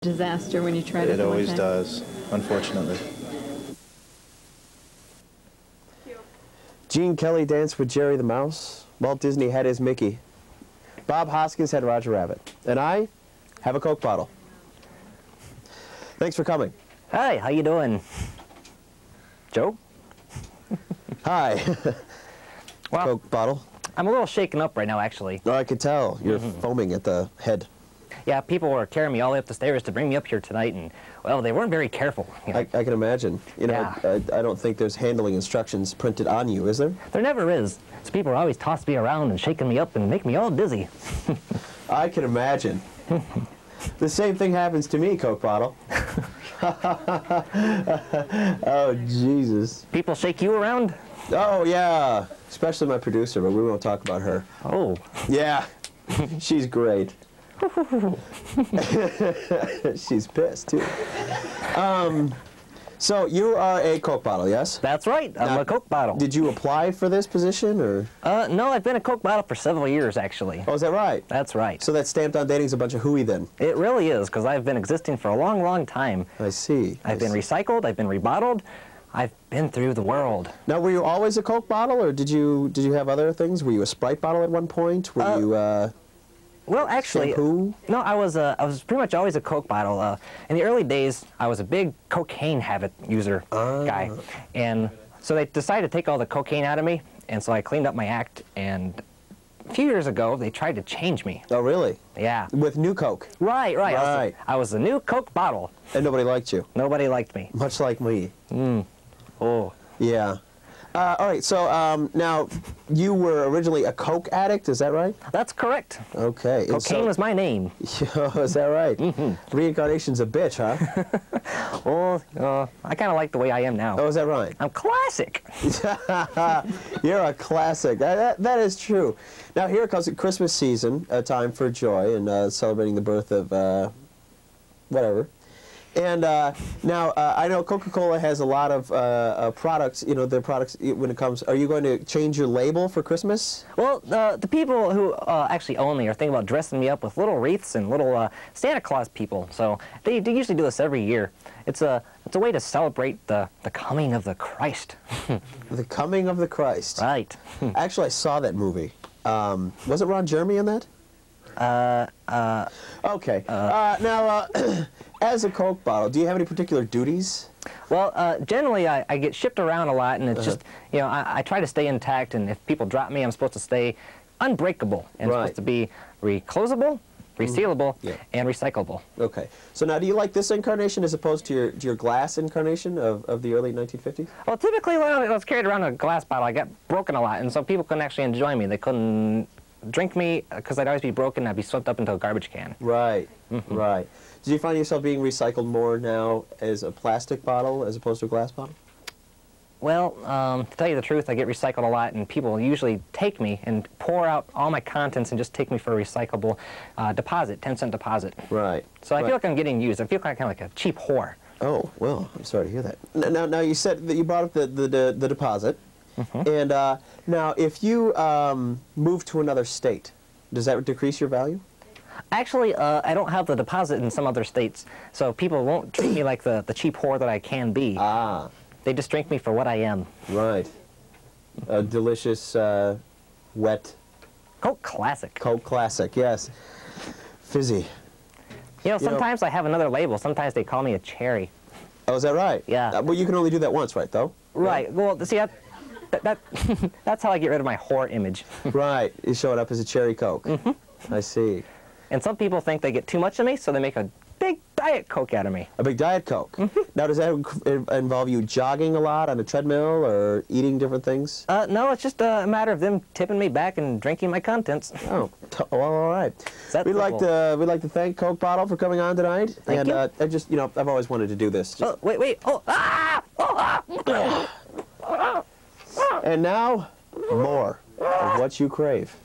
disaster when you tried it. It always does, unfortunately. Gene Kelly danced with Jerry the Mouse. Walt Disney had his Mickey. Bob Hoskins had Roger Rabbit. And I have a Coke bottle. Thanks for coming. Hi, how you doing? Joe? Hi. Well, Coke bottle. I'm a little shaken up right now, actually. Oh, I could tell. You're foaming at the head. Yeah, people were carrying me all the way up the stairs to bring me up here tonight, and, well, they weren't very careful. You know? I can imagine. You know, Yeah. I don't think there's handling instructions printed on you, is there? There never is. So people are always tossing me around and shaking me up and making me all dizzy. I can imagine. The same thing happens to me, Coke bottle. Oh, Jesus. People shake you around? Oh, yeah. Especially my producer, but we won't talk about her. Oh. Yeah. She's great. She's pissed, too. So you are a Coke bottle, yes? That's right. I'm a Coke bottle. Did you apply for this position, or? No, I've been a Coke bottle for several years, actually. Oh, is that right? That's right. So that stamped on dating's a bunch of hooey, then? It really is, because I've been existing for a long, long time. I see. I've been recycled, I've been rebottled, I've been through the world. Now, were you always a Coke bottle, or did you have other things? Were you a Sprite bottle at one point? Were you, well, actually, shampoo? No, I was pretty much always a Coke bottle. In the early days, I was a big cocaine habit user guy, and so they decided to take all the cocaine out of me, and so I cleaned up my act. And a few years ago, they tried to change me. Oh, really? Yeah. With new Coke? Right. I was the new Coke bottle. And nobody liked you? Nobody liked me. Much like me. Oh. Yeah. All right, so now, you were originally a Coke addict, is that right? That's correct. Okay. Cocaine was my name. Is that right? Reincarnation's a bitch, huh? Well, I kind of like the way I am now. Oh, is that right? I'm classic. You're a classic. That is true. Now, here comes the Christmas season, a time for joy and celebrating the birth of whatever. And now, I know Coca-Cola has a lot of products, you know, their products when it comes, are you going to change your label for Christmas? Well, the people who actually own me are thinking about dressing me up with little wreaths and little Santa Claus people. So they usually do this every year. It's a way to celebrate the coming of the Christ. The coming of the Christ. Right. Actually, I saw that movie. Was it Ron Jeremy in that? Okay. Now, as a Coke bottle, do you have any particular duties? Well, generally, I get shipped around a lot, and it's just, you know, I try to stay intact, and if people drop me, I'm supposed to stay unbreakable, and it's supposed to be reclosable, resealable, and recyclable. Okay. So now, do you like this incarnation as opposed to your glass incarnation of the early 1950s? Well, typically, when I was carried around a glass bottle, I got broken a lot, and so people couldn't actually enjoy me. They couldn't drink me because I'd always be broken. I'd be swept up into a garbage can. Right. Right. Do you find yourself being recycled more now as a plastic bottle as opposed to a glass bottle? Well, to tell you the truth, I get recycled a lot, and people usually take me and pour out all my contents and just take me for a recyclable deposit, 10-cent deposit. Right. So I feel like I'm getting used. I feel kind of like a cheap whore. Oh, well, I'm sorry to hear that. Now you said that you brought up the deposit. And now, if you move to another state, does that decrease your value? Actually, I don't have the deposit in some other states, so people won't treat me like the cheap whore that I can be. Ah. They just drink me for what I am. Right. A delicious, wet... Coke Classic. Coke Classic, yes. Fizzy. You know, sometimes I have another label. Sometimes they call me a cherry. Oh, is that right? Yeah. Well, you can only do that once, right, though? Right. Yeah. Well, see, that's how I get rid of my whore image. Right. You show it up as a cherry Coke. I see. And some people think they get too much of me, so they make a big Diet Coke out of me. A big Diet Coke? Now, does that involve you jogging a lot on a treadmill or eating different things? No, it's just a matter of them tipping me back and drinking my contents. Oh, well, all right. We'd like to thank Coke Bottle for coming on tonight. Thank you. I just, you know, I've always wanted to do this. Oh, wait. Oh, ah! Oh, ah! And now, more of what you crave.